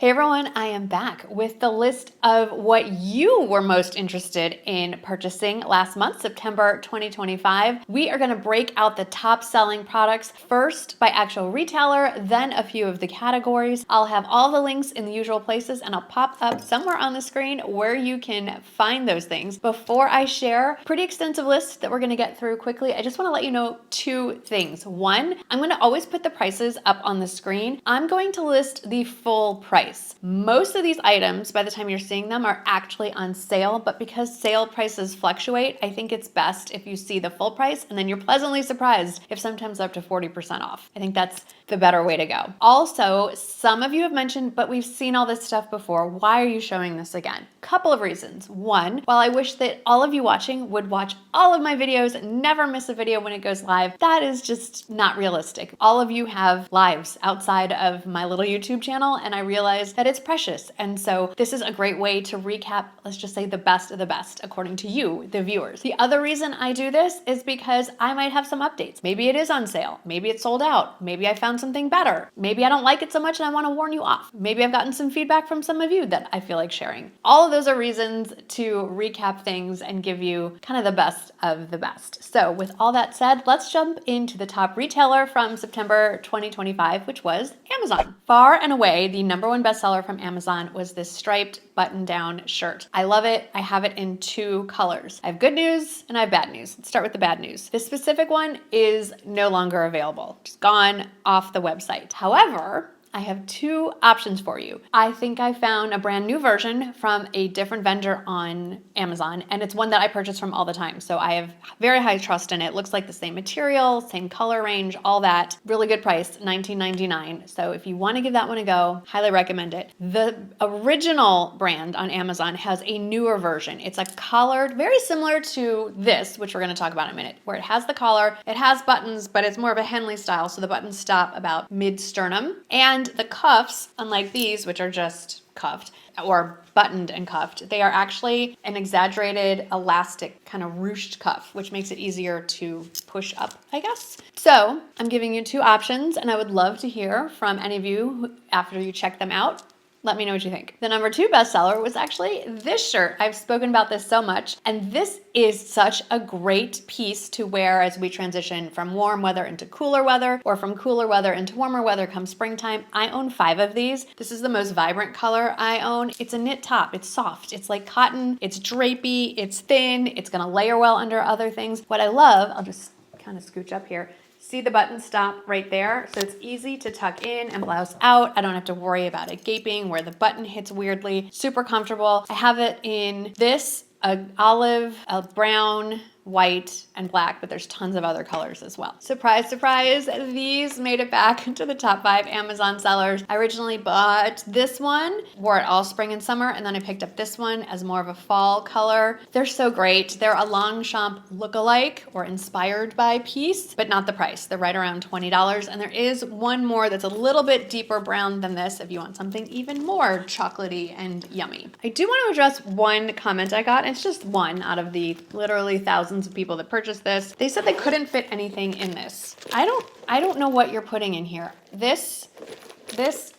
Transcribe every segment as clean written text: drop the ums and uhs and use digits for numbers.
Hey everyone, I am back with the list of what you were most interested in purchasing last month, September 2025. We are going to break out the top selling products first by actual retailer, then a few of the categories. I'll have all the links in the usual places and I'll pop up somewhere on the screen where you can find those things. Before I share pretty extensive list that we're going to get through quickly, I just want to let you know two things. One, I'm going to always put the prices up on the screen. I'm going to list the full price. Most of these items, by the time you're seeing them, are actually on sale, but because sale prices fluctuate, I think it's best if you see the full price and then you're pleasantly surprised if sometimes up to 40% off. I think that's the better way to go. Also, some of you have mentioned, but we've seen all this stuff before. Why are you showing this again? Couple of reasons. One, while I wish that all of you watching would watch all of my videos, never miss a video when it goes live, that is just not realistic. All of you have lives outside of my little YouTube channel, and I realize that it's precious. And so this is a great way to recap, let's just say, the best of the best, according to you, the viewers. The other reason I do this is because I might have some updates. Maybe it is on sale. Maybe it's sold out. Maybe I found something better. Maybe I don't like it so much and I want to warn you off. Maybe I've gotten some feedback from some of you that I feel like sharing. All of those are reasons to recap things and give you kind of the best of the best. So with all that said, let's jump into the top retailer from September 2025, which was Amazon. Far and away, the number one bestseller from Amazon was this striped button-down shirt. I love it. I have it in two colors. I have good news and I have bad news. Let's start with the bad news. This specific one is no longer available. It's gone off the website. However, I have two options for you. I think I found a brand new version from a different vendor on Amazon, and it's one that I purchase from all the time. So I have very high trust in it. Looks like the same material, same color range, all that. Really good price, $19.99. So if you want to give that one a go, highly recommend it. The original brand on Amazon has a newer version. It's a collared, very similar to this, which we're going to talk about in a minute, where it has the collar, it has buttons, but it's more of a Henley style. So the buttons stop about mid-sternum. And the cuffs, unlike these, which are just cuffed or buttoned and cuffed, they are actually an exaggerated elastic kind of ruched cuff, which makes it easier to push up, I guess. So I'm giving you two options and I would love to hear from any of you after you check them out. Let me know what you think. The number two bestseller was actually this shirt. I've spoken about this so much, and this is such a great piece to wear as we transition from warm weather into cooler weather, or from cooler weather into warmer weather come springtime. I own 5 of these. This is the most vibrant color I own. It's a knit top. It's soft. It's like cotton. It's drapey. It's thin. It's gonna layer well under other things. What I love, I'll just kind of scooch up here. See the button stop right there? So it's easy to tuck in and blouse out. I don't have to worry about it gaping where the button hits weirdly. Super comfortable. I have it in this, a olive, a brown, white, and black, but there's tons of other colors as well. Surprise, surprise, these made it back into the top 5 Amazon sellers. I originally bought this one, wore it all spring and summer, and then I picked up this one as more of a fall color. They're so great. They're a Longchamp lookalike or inspired by piece, but not the price. They're right around $20, and there is one more that's a little bit deeper brown than this if you want something even more chocolatey and yummy. I do want to address one comment I got, and it's just one out of the literally thousands of people that purchased this. They said they couldn't fit anything in this. I don't know what you're putting in here. This,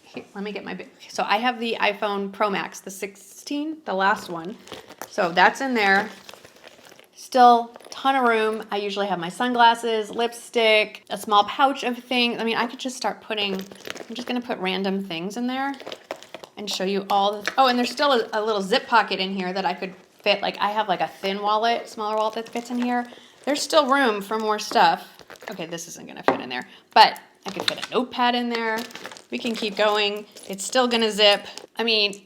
here, let me get my big, so I have the iPhone Pro Max, the 16, the last one. So that's in there. Still ton of room. I usually have my sunglasses, lipstick, a small pouch of things. I mean, I could just start putting, I'm just gonna put random things in there and show you all the, oh, and there's still a little zip pocket in here that I could fit. Like I have like a thin wallet, smaller wallet that fits in here. There's still room for more stuff. Okay, this isn't gonna fit in there, but I could fit a notepad in there. We can keep going. It's still gonna zip. I mean,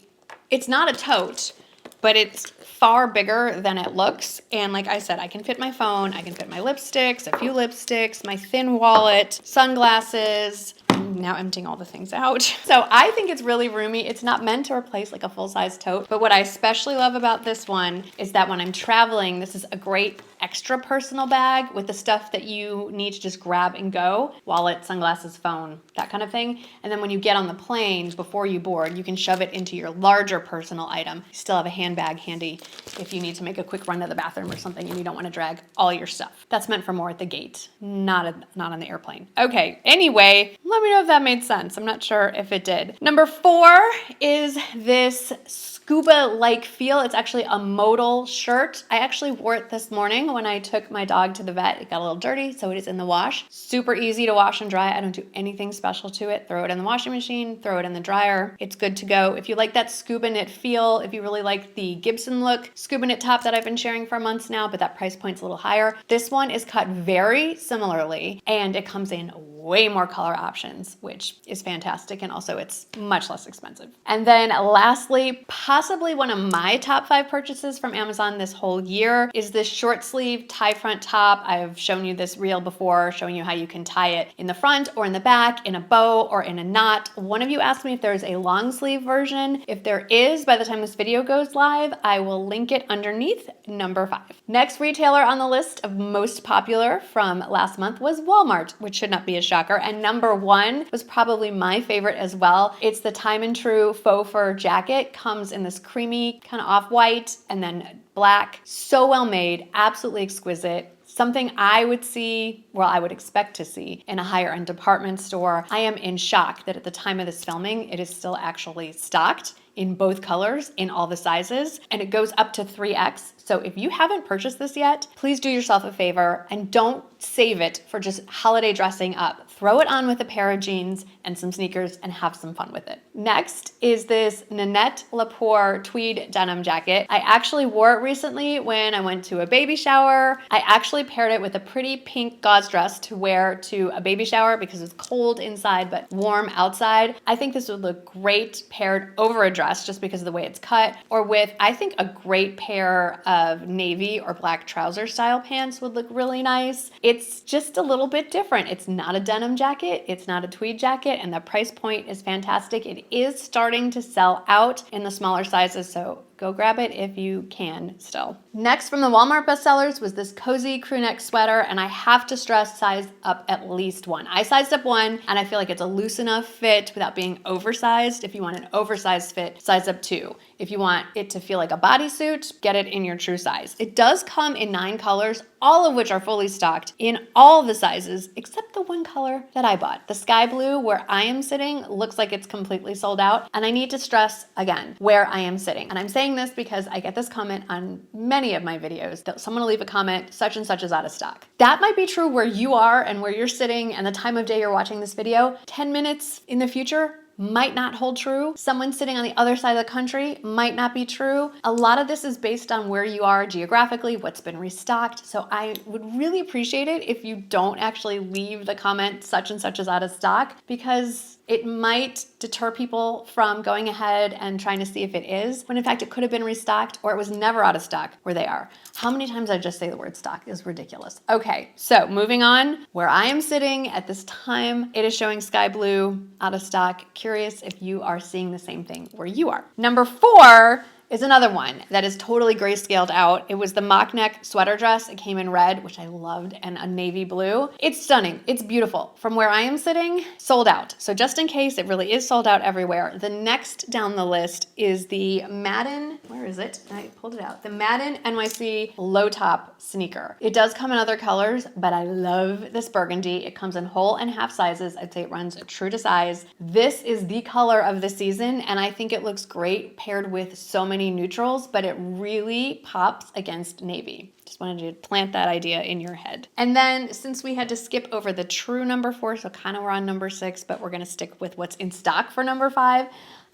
it's not a tote, but it's far bigger than it looks. And like I said, I can fit my phone, I can fit my lipsticks, a few lipsticks, my thin wallet, sunglasses. I'm now emptying all the things out. So I think it's really roomy. It's not meant to replace like a full-size tote, but what I especially love about this one is that when I'm traveling, this is a great extra personal bag with the stuff that you need to just grab and go, wallet, sunglasses, phone, that kind of thing. And then when you get on the plane before you board, you can shove it into your larger personal item. You still have a handbag handy if you need to make a quick run to the bathroom or something and you don't want to drag all your stuff. That's meant for more at the gate, not on the airplane. Okay, anyway, let me know if that made sense. I'm not sure if it did. Number 4 is this Scuba-like feel. It's actually a Modal shirt. I actually wore it this morning when I took my dog to the vet. It got a little dirty, so it is in the wash. Super easy to wash and dry. I don't do anything special to it. Throw it in the washing machine, throw it in the dryer. It's good to go. If you like that scuba knit feel, if you really like the Gibson look scuba knit top that I've been sharing for months now, but that price point's a little higher, this one is cut very similarly, and it comes in way more color options, which is fantastic, and also it's much less expensive. And then lastly, possibly one of my top 5 purchases from Amazon this whole year is this short sleeve tie front top. I've shown you this reel before, showing you how you can tie it in the front or in the back, in a bow or in a knot. One of you asked me if there's a long sleeve version. If there is, by the time this video goes live, I will link it underneath number 5. Next retailer on the list of most popular from last month was Walmart, which should not be a shocker. And number 1 was probably my favorite as well. It's the Time and True faux fur jacket. Comes in this creamy kind of off-white and then black. So well made, absolutely exquisite. Something I would see, well, I would expect to see in a higher end department store. I am in shock that at the time of this filming, it is still actually stocked in both colors, in all the sizes, and it goes up to 3X. So if you haven't purchased this yet, please do yourself a favor and don't save it for just holiday dressing up. Throw it on with a pair of jeans and some sneakers and have some fun with it. Next is this Nanette Lepore tweed denim jacket. I actually wore it recently when I went to a baby shower. I actually paired it with a pretty pink gauze dress to wear to a baby shower because it's cold inside but warm outside. I think this would look great paired over a dress just because of the way it's cut, or with, I think, a great pair of navy or black trouser style pants would look really nice. It's just a little bit different. It's not a denim jacket, it's not a tweed jacket, and the price point is fantastic. It is starting to sell out in the smaller sizes, so go grab it if you can still. Next from the Walmart bestsellers was this cozy crewneck sweater, and I have to stress size up at least 1. I sized up 1, and I feel like it's a loose enough fit without being oversized. If you want an oversized fit, size up 2. If you want it to feel like a bodysuit, get it in your true size. It does come in 9 colors, all of which are fully stocked in all the sizes, except the one color that I bought. The sky blue, where I am sitting, looks like it's completely sold out, and I need to stress again where I am sitting. And I'm saying this because I get this comment on many of my videos that someone will leave a comment, such and such is out of stock. That might be true where you are and where you're sitting and the time of day you're watching this video. 10 minutes in the future might not hold true. Someone sitting on the other side of the country might not be true. A lot of this is based on where you are geographically, what's been restocked. So I would really appreciate it if you don't actually leave the comment, such and such is out of stock, because it might deter people from going ahead and trying to see if it is, when in fact it could have been restocked or it was never out of stock where they are. How many times I just say the word stock is ridiculous. Okay, so moving on, where I am sitting at this time, it is showing sky blue out of stock. Curious if you are seeing the same thing where you are. Number 4 is another one that is totally grayscaled out. It was the mock neck sweater dress. It came in red, which I loved, and a navy blue. It's stunning. It's beautiful. From where I am sitting, sold out. So just in case, it really is sold out everywhere. The next down the list is the Madden, where is it? I pulled it out. The Madden NYC low top sneaker. It does come in other colors, but I love this burgundy. It comes in whole and half sizes. I'd say it runs true to size. This is the color of the season, and I think it looks great paired with so many neutrals, but it really pops against navy. Just wanted to plant that idea in your head. And then since we had to skip over the true number 4, so kind of we're on number 6, but we're gonna stick with what's in stock for number 5.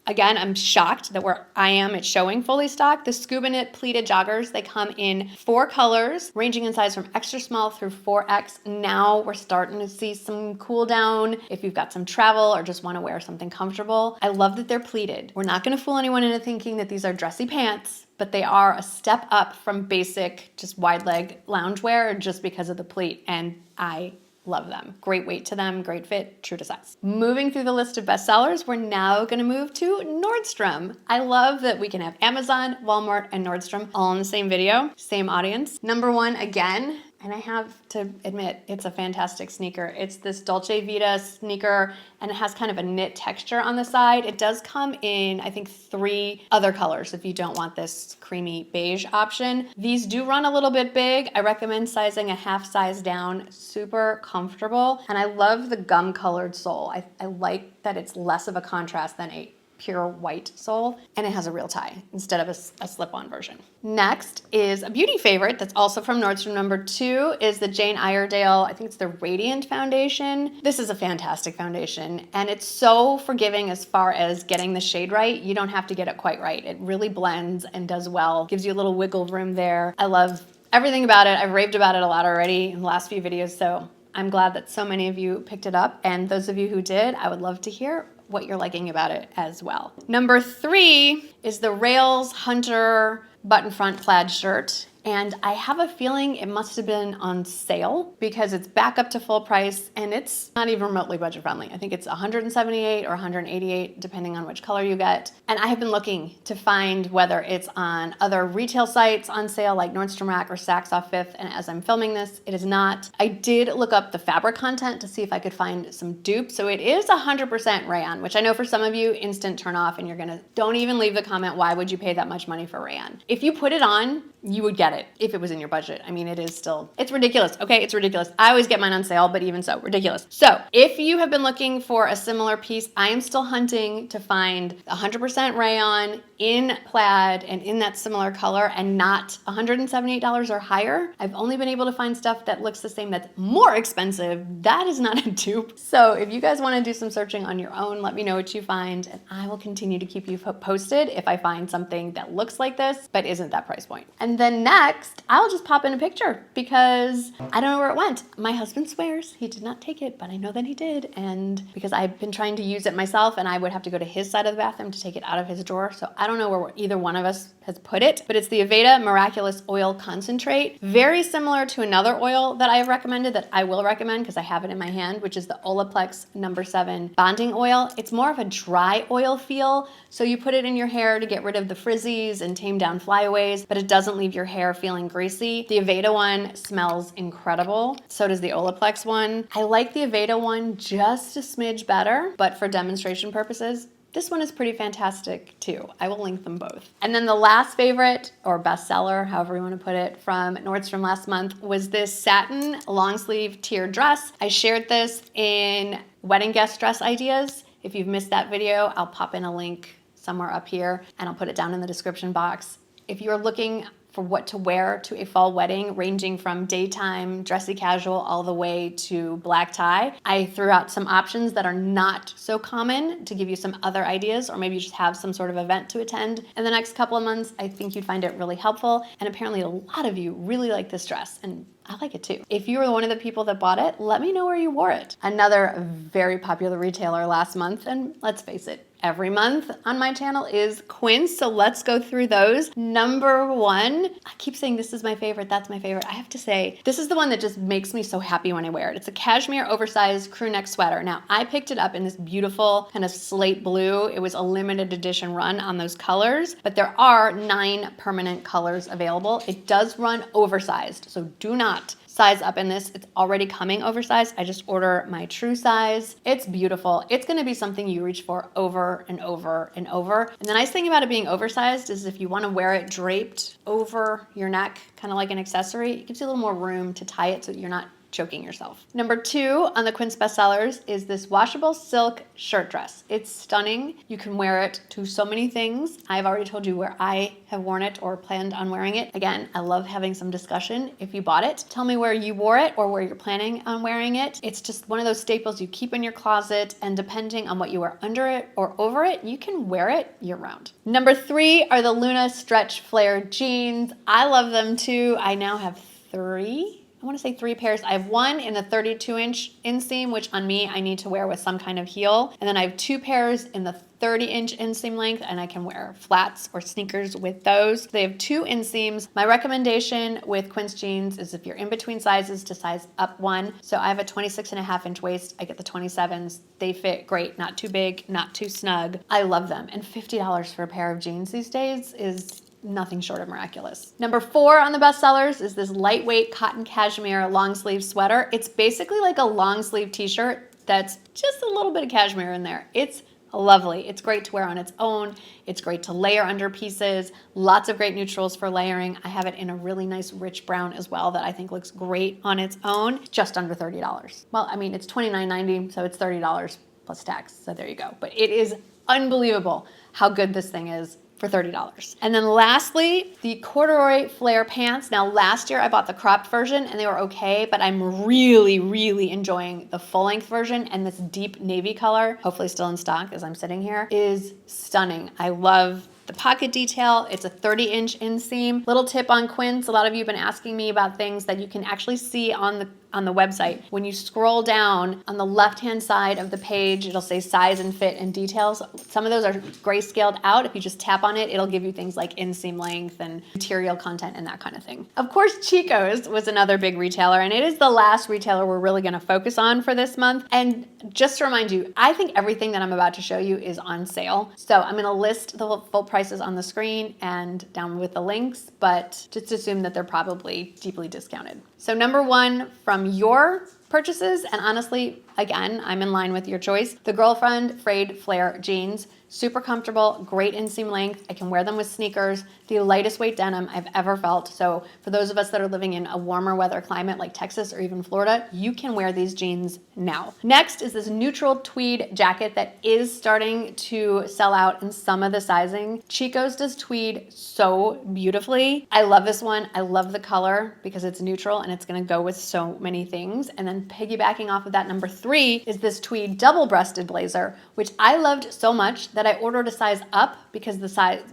Again, I'm shocked that where I am, it's showing fully stocked. The Scuba knit pleated joggers, they come in 4 colors, ranging in size from extra small through 4X. Now we're starting to see some cool down if you've got some travel or just want to wear something comfortable. I love that they're pleated. We're not going to fool anyone into thinking that these are dressy pants, but they are a step up from basic, just wide leg loungewear just because of the pleat, and I Love them. Great weight to them, great fit, true to size. Moving through the list of bestsellers, we're now gonna move to Nordstrom. I love that we can have Amazon, Walmart, and Nordstrom all in the same video, same audience. Number one, again, and I have to admit, it's a fantastic sneaker. It's this Dolce Vita sneaker, and it has kind of a knit texture on the side. It does come in, I think, 3 other colors if you don't want this creamy beige option. These do run a little bit big. I recommend sizing a half size down. Super comfortable. And I love the gum colored sole. I like that it's less of a contrast than a pure white sole, and it has a real tie instead of a slip-on version. Next is a beauty favorite that's also from Nordstrom. Number 2 is the Jane Iredale, I think it's the Radiant Foundation. This is a fantastic foundation, and it's so forgiving as far as getting the shade right. You don't have to get it quite right. It really blends and does well, gives you a little wiggle room there. I love everything about it. I've raved about it a lot already in the last few videos, so I'm glad that so many of you picked it up, and those of you who did, I would love to hear what you're liking about it as well. Number 3 is the Rails Hunter button front plaid shirt. And I have a feeling it must have been on sale because it's back up to full price and it's not even remotely budget friendly. I think it's $178 or $188 depending on which color you get. And I have been looking to find whether it's on other retail sites on sale like Nordstrom Rack or Saks Off Fifth, and as I'm filming this, it is not. I did look up the fabric content to see if I could find some dupes. So it is 100% rayon, which I know for some of you, instant turn off, and you're gonna, don't even leave the comment, why would you pay that much money for rayon? If you put it on, you would get it if it was in your budget. I mean, it is still, it's ridiculous. Okay, it's ridiculous. I always get mine on sale, but even so, ridiculous. So if you have been looking for a similar piece, I am still hunting to find 100% rayon in plaid and in that similar color and not $178 or higher. I've only been able to find stuff that looks the same that's more expensive. That is not a dupe. So if you guys want to do some searching on your own, let me know what you find and I will continue to keep you posted if I find something that looks like this but isn't that price point. And then next, I'll just pop in a picture because I don't know where it went. My husband swears he did not take it, but I know that he did. And because I've been trying to use it myself and I would have to go to his side of the bathroom to take it out of his drawer. So I don't know where either one of us has put it, but it's the Vita Miraculous Oil Concentrate. Very similar to another oil that I have recommended that I will recommend because I have it in my hand, which is the Olaplex No. 7 Bonding Oil. It's more of a dry oil feel. So you put it in your hair to get rid of the frizzies and tame down flyaways, but it doesn't leave your hair feeling greasy. The Aveda one smells incredible. So does the Olaplex one. I like the Aveda one just a smidge better, but for demonstration purposes, this one is pretty fantastic too. I will link them both. And then the last favorite, or bestseller, however you want to put it, from Nordstrom last month was this satin long sleeve tiered dress. I shared this in wedding guest dress ideas. If you've missed that video, I'll pop in a link somewhere up here and I'll put it down in the description box. If you're looking for what to wear to a fall wedding, ranging from daytime, dressy casual, all the way to black tie, I threw out some options that are not so common to give you some other ideas, or maybe you just have some sort of event to attend in the next couple of months. I think you'd find it really helpful. And apparently a lot of you really like this dress, and I like it too. If you were one of the people that bought it, let me know where you wore it. Another very popular retailer last month, and let's face it, every month on my channel is Quince, so let's go through those. Number 1, I keep saying this is my favorite, that's my favorite. I have to say, this is the one that just makes me so happy when I wear it. It's a cashmere oversized crew neck sweater. Now, I picked it up in this beautiful kind of slate blue. It was a limited edition run on those colors, but there are 9 permanent colors available. It does run oversized, so do not size up in this. It's already coming oversized. I just order my true size. It's beautiful. It's gonna be something you reach for over and over and over. And the nice thing about it being oversized is if you wanna wear it draped over your neck, kind of like an accessory, it gives you a little more room to tie it so that you're not choking yourself. Number 2 on the Quince bestsellers is this washable silk shirt dress. It's stunning. You can wear it to so many things. I've already told you where I have worn it or planned on wearing it. Again, I love having some discussion. If you bought it, tell me where you wore it or where you're planning on wearing it. It's just one of those staples you keep in your closet, and depending on what you wear under it or over it, you can wear it year round. Number 3 are the Luna Stretch Flare jeans. I love them too. I now have 3 I want to say 3 pairs. I have one in the 32-inch inseam, which on me I need to wear with some kind of heel. And then I have 2 pairs in the 30-inch inseam length, and I can wear flats or sneakers with those. They have 2 inseams. My recommendation with Quince jeans is if you're in between sizes to size up 1. So I have a 26.5-inch waist. I get the 27s. They fit great, not too big, not too snug. I love them. And $50 for a pair of jeans these days is nothing short of miraculous. Number 4 on the bestsellers is this lightweight cotton cashmere long sleeve sweater. It's basically like a long sleeve t-shirt that's just a little bit of cashmere in there. It's lovely. It's great to wear on its own. It's great to layer under pieces. Lots of great neutrals for layering. I have it in a really nice rich brown as well that I think looks great on its own, just under $30. Well, I mean, it's $29.90, so it's $30 plus tax. So there you go. But it is unbelievable how good this thing is for $30. And then lastly, the corduroy flare pants. Now last year I bought the cropped version and they were okay, but I'm really, really enjoying the full length version, and this deep navy color, hopefully still in stock as I'm sitting here, is stunning. I love the pocket detail. It's a 30-inch inseam. Little tip on Quince, a lot of you have been asking me about things that you can actually see on the website. When you scroll down on the left-hand side of the page, it'll say size and fit and details. Some of those are grayscaled out. If you just tap on it, it'll give you things like inseam length and material content and that kind of thing. Of course, Chico's was another big retailer, and it is the last retailer we're really gonna focus on for this month. And just to remind you, I think everything that I'm about to show you is on sale. So I'm gonna list the full prices on the screen and down with the links, but just assume that they're probably deeply discounted. So number 1 from your purchases, and honestly, again, I'm in line with your choice, the Girlfriend Frayed Flare jeans. Super comfortable, great inseam length. I can wear them with sneakers, the lightest weight denim I've ever felt. So for those of us that are living in a warmer weather climate like Texas or even Florida, you can wear these jeans now. Next is this neutral tweed jacket that is starting to sell out in some of the sizing. Chico's does tweed so beautifully. I love this one. I love the color because it's neutral and it's gonna go with so many things. And then piggybacking off of that, number 3 is this tweed double-breasted blazer, which I loved so much that I ordered a size up because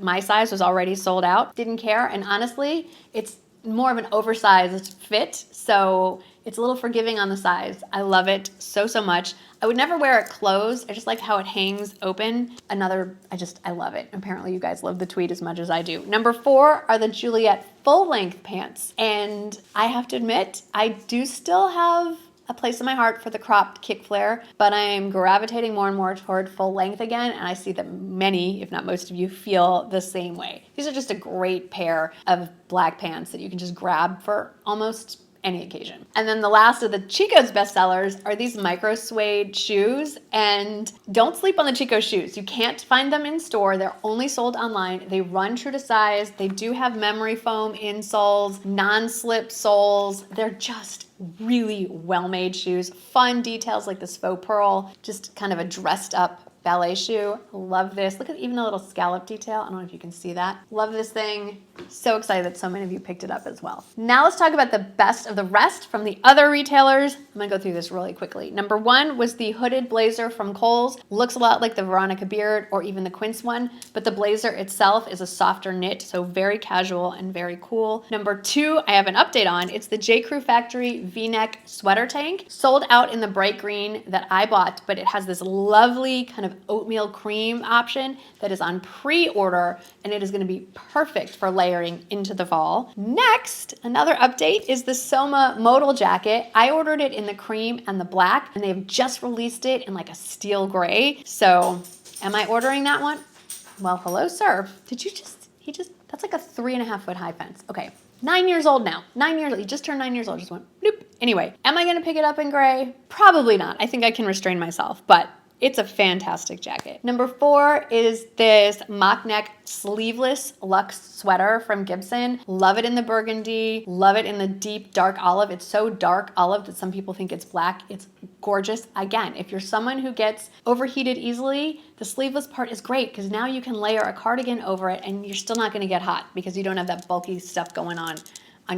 my size was already sold out. Didn't care, and honestly, it's more of an oversized fit, so it's a little forgiving on the size. I love it so, so much. I would never wear it closed. I just like how it hangs open. I love it. Apparently you guys love the tweed as much as I do. Number 4 are the Juliet full-length pants, and I have to admit, I do still have a place in my heart for the cropped kick flare, but I'm gravitating more and more toward full length again, and I see that many, if not most of you, feel the same way. These are just a great pair of black pants that you can just grab for almost any occasion. And then the last of the Chico's bestsellers are these micro suede shoes, and don't sleep on the Chico shoes. You can't find them in store. They're only sold online. They run true to size. They do have memory foam insoles, non-slip soles. They're just really well-made shoes. Fun details like this faux pearl, just kind of a dressed up ballet shoe. Love this. Look at even the little scallop detail. I don't know if you can see that. Love this thing. So excited that so many of you picked it up as well. Now let's talk about the best of the rest from the other retailers. I'm gonna go through this really quickly. Number 1 was the hooded blazer from Kohl's. Looks a lot like the Veronica Beard or even the Quince one, but the blazer itself is a softer knit, so very casual and very cool. Number 2, I have an update on. It's the J. Crew Factory V-neck sweater tank. Sold out in the bright green that I bought, but it has this lovely kind of oatmeal cream option that is on pre-order, and it is gonna be perfect for layering into the fall. Next, another update is the Soma Modal jacket. I ordered it in the cream and the black, and they've just released it in like a steel gray. So am I ordering that one? Well, hello, sir. That's like a 3.5 foot high fence. Okay, 9 years old now. 9 years old, he just turned 9 years old, just went bloop. Anyway, am I gonna pick it up in gray? Probably not. I think I can restrain myself, but it's a fantastic jacket. Number 4 is this mock neck sleeveless luxe sweater from Gibson. Love it in the burgundy, love it in the deep dark olive. It's so dark olive that some people think it's black. It's gorgeous. Again, if you're someone who gets overheated easily, the sleeveless part is great because now you can layer a cardigan over it and you're still not gonna get hot because you don't have that bulky stuff going on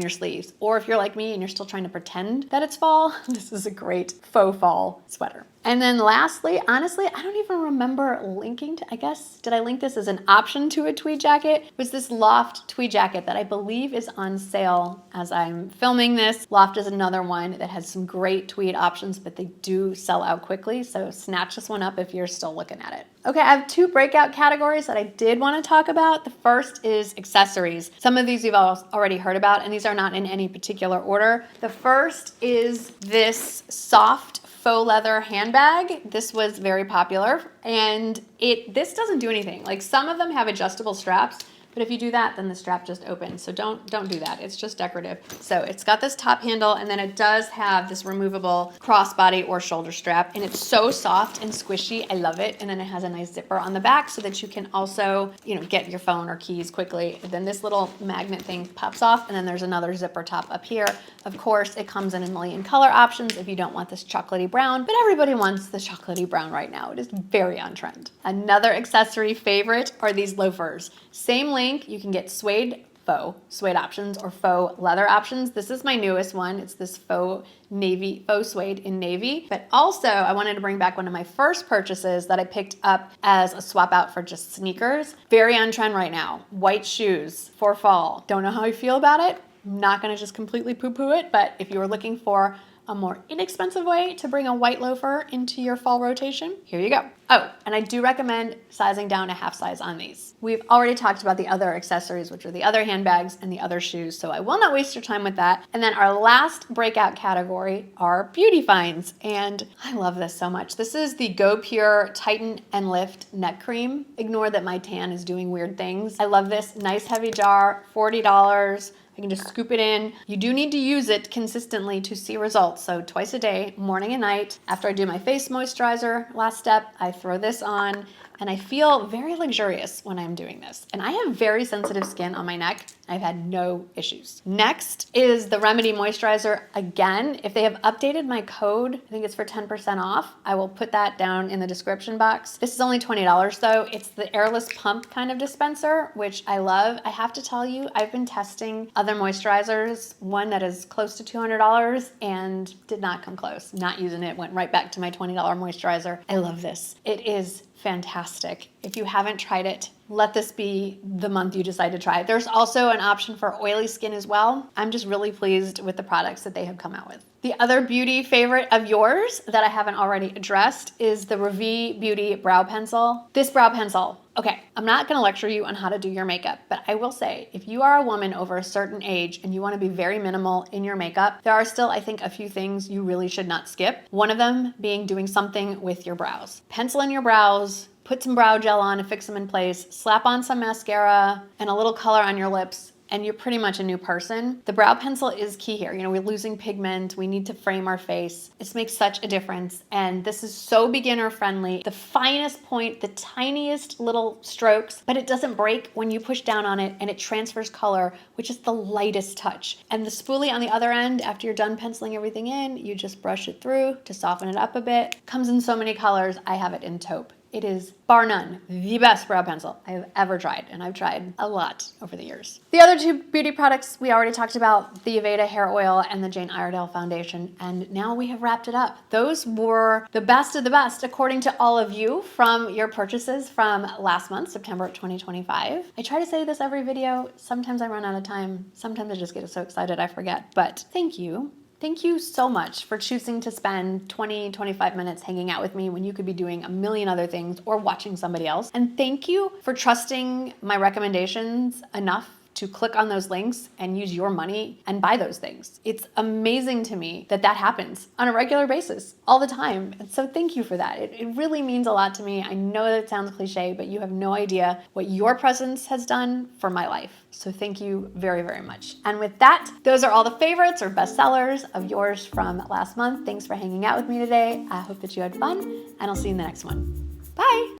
your sleeves. Or if you're like me and you're still trying to pretend that it's fall, this is a great faux fall sweater. And then lastly, honestly, I don't even remember linking to, I guess, did I link this as an option to a tweed jacket? It was this Loft tweed jacket that I believe is on sale as I'm filming this. Loft is another one that has some great tweed options, but they do sell out quickly. So snatch this one up if you're still looking at it. Okay, I have two breakout categories that I did want to talk about. The first is accessories. Some of these you've already heard about, and these are not in any particular order. The first is this soft faux leather handbag. This was very popular, and this doesn't do anything. Like, some of them have adjustable straps, but if you do that, then the strap just opens. So don't do that. It's just decorative. So it's got this top handle, and then it does have this removable crossbody or shoulder strap, and it's so soft and squishy. I love it. And then it has a nice zipper on the back so that you can also, get your phone or keys quickly. And then this little magnet thing pops off, and then there's another zipper top up here. Of course, it comes in a million color options if you don't want this chocolatey brown, but everybody wants the chocolatey brown right now. It is very on trend. Another accessory favorite are these loafers. Same link, you can get faux suede options or faux leather options. This is my newest one. It's this faux suede in navy. But also, I wanted to bring back one of my first purchases that I picked up as a swap out for just sneakers. Very on trend right now. White shoes for fall. Don't know how I feel about it. I'm not gonna just completely poo-poo it, but if you were looking for a more inexpensive way to bring a white loafer into your fall rotation, here you go. Oh, and I do recommend sizing down a half size on these. We've already talked about the other accessories, which are the other handbags and the other shoes, so I will not waste your time with that. And then our last breakout category are beauty finds, and I love this so much. This is the Go Pure Tighten and Lift Neck Cream. Ignore that my tan is doing weird things. I love this. Nice heavy jar, $40. I can just scoop it in. You do need to use it consistently to see results. So twice a day, morning and night. After I do my face moisturizer, last step, I throw this on, and I feel very luxurious when I'm doing this. And I have very sensitive skin on my neck. I've had no issues. Next is the Remedy Moisturizer. Again, if they have updated my code, I think it's for 10% off. I will put that down in the description box. This is only $20 though. It's the airless pump kind of dispenser, which I love. I have to tell you, I've been testing other moisturizers, one that is close to $200 and did not come close. Not using it, went right back to my $20 moisturizer. I love this. It is fantastic. If you haven't tried it, let this be the month you decide to try it. There's also an option for oily skin as well. I'm just really pleased with the products that they have come out with. The other beauty favorite of yours that I haven't already addressed is the Revi Beauty Brow Pencil. This brow pencil, okay, I'm not gonna lecture you on how to do your makeup, but I will say, if you are a woman over a certain age and you wanna be very minimal in your makeup, there are still, I think, a few things you really should not skip. One of them being doing something with your brows. Pencil in your brows, put some brow gel on to fix them in place, slap on some mascara and a little color on your lips, and you're pretty much a new person. The brow pencil is key here. We're losing pigment. We need to frame our face. This makes such a difference. And this is so beginner friendly. The finest point, the tiniest little strokes, but it doesn't break when you push down on it, and it transfers color, which is the lightest touch. And the spoolie on the other end, after you're done penciling everything in, you just brush it through to soften it up a bit. Comes in so many colors. I have it in taupe. It is, bar none, the best brow pencil I have ever tried, and I've tried a lot over the years. The other two beauty products we already talked about, the Vita hair oil and the Jane Iredale foundation, and now we have wrapped it up. Those were the best of the best, according to all of you, from your purchases from last month, September 2025. I try to say this every video. Sometimes I run out of time. Sometimes I just get so excited I forget, but thank you. Thank you so much for choosing to spend 20, 25 minutes hanging out with me when you could be doing a million other things or watching somebody else. And thank you for trusting my recommendations enough to click on those links and use your money and buy those things. It's amazing to me that that happens on a regular basis all the time. And so thank you for that. It really means a lot to me. I know that it sounds cliche, but you have no idea what your presence has done for my life. So thank you very, very much. And with that, those are all the favorites or bestsellers of yours from last month. Thanks for hanging out with me today. I hope that you had fun, and I'll see you in the next one. Bye.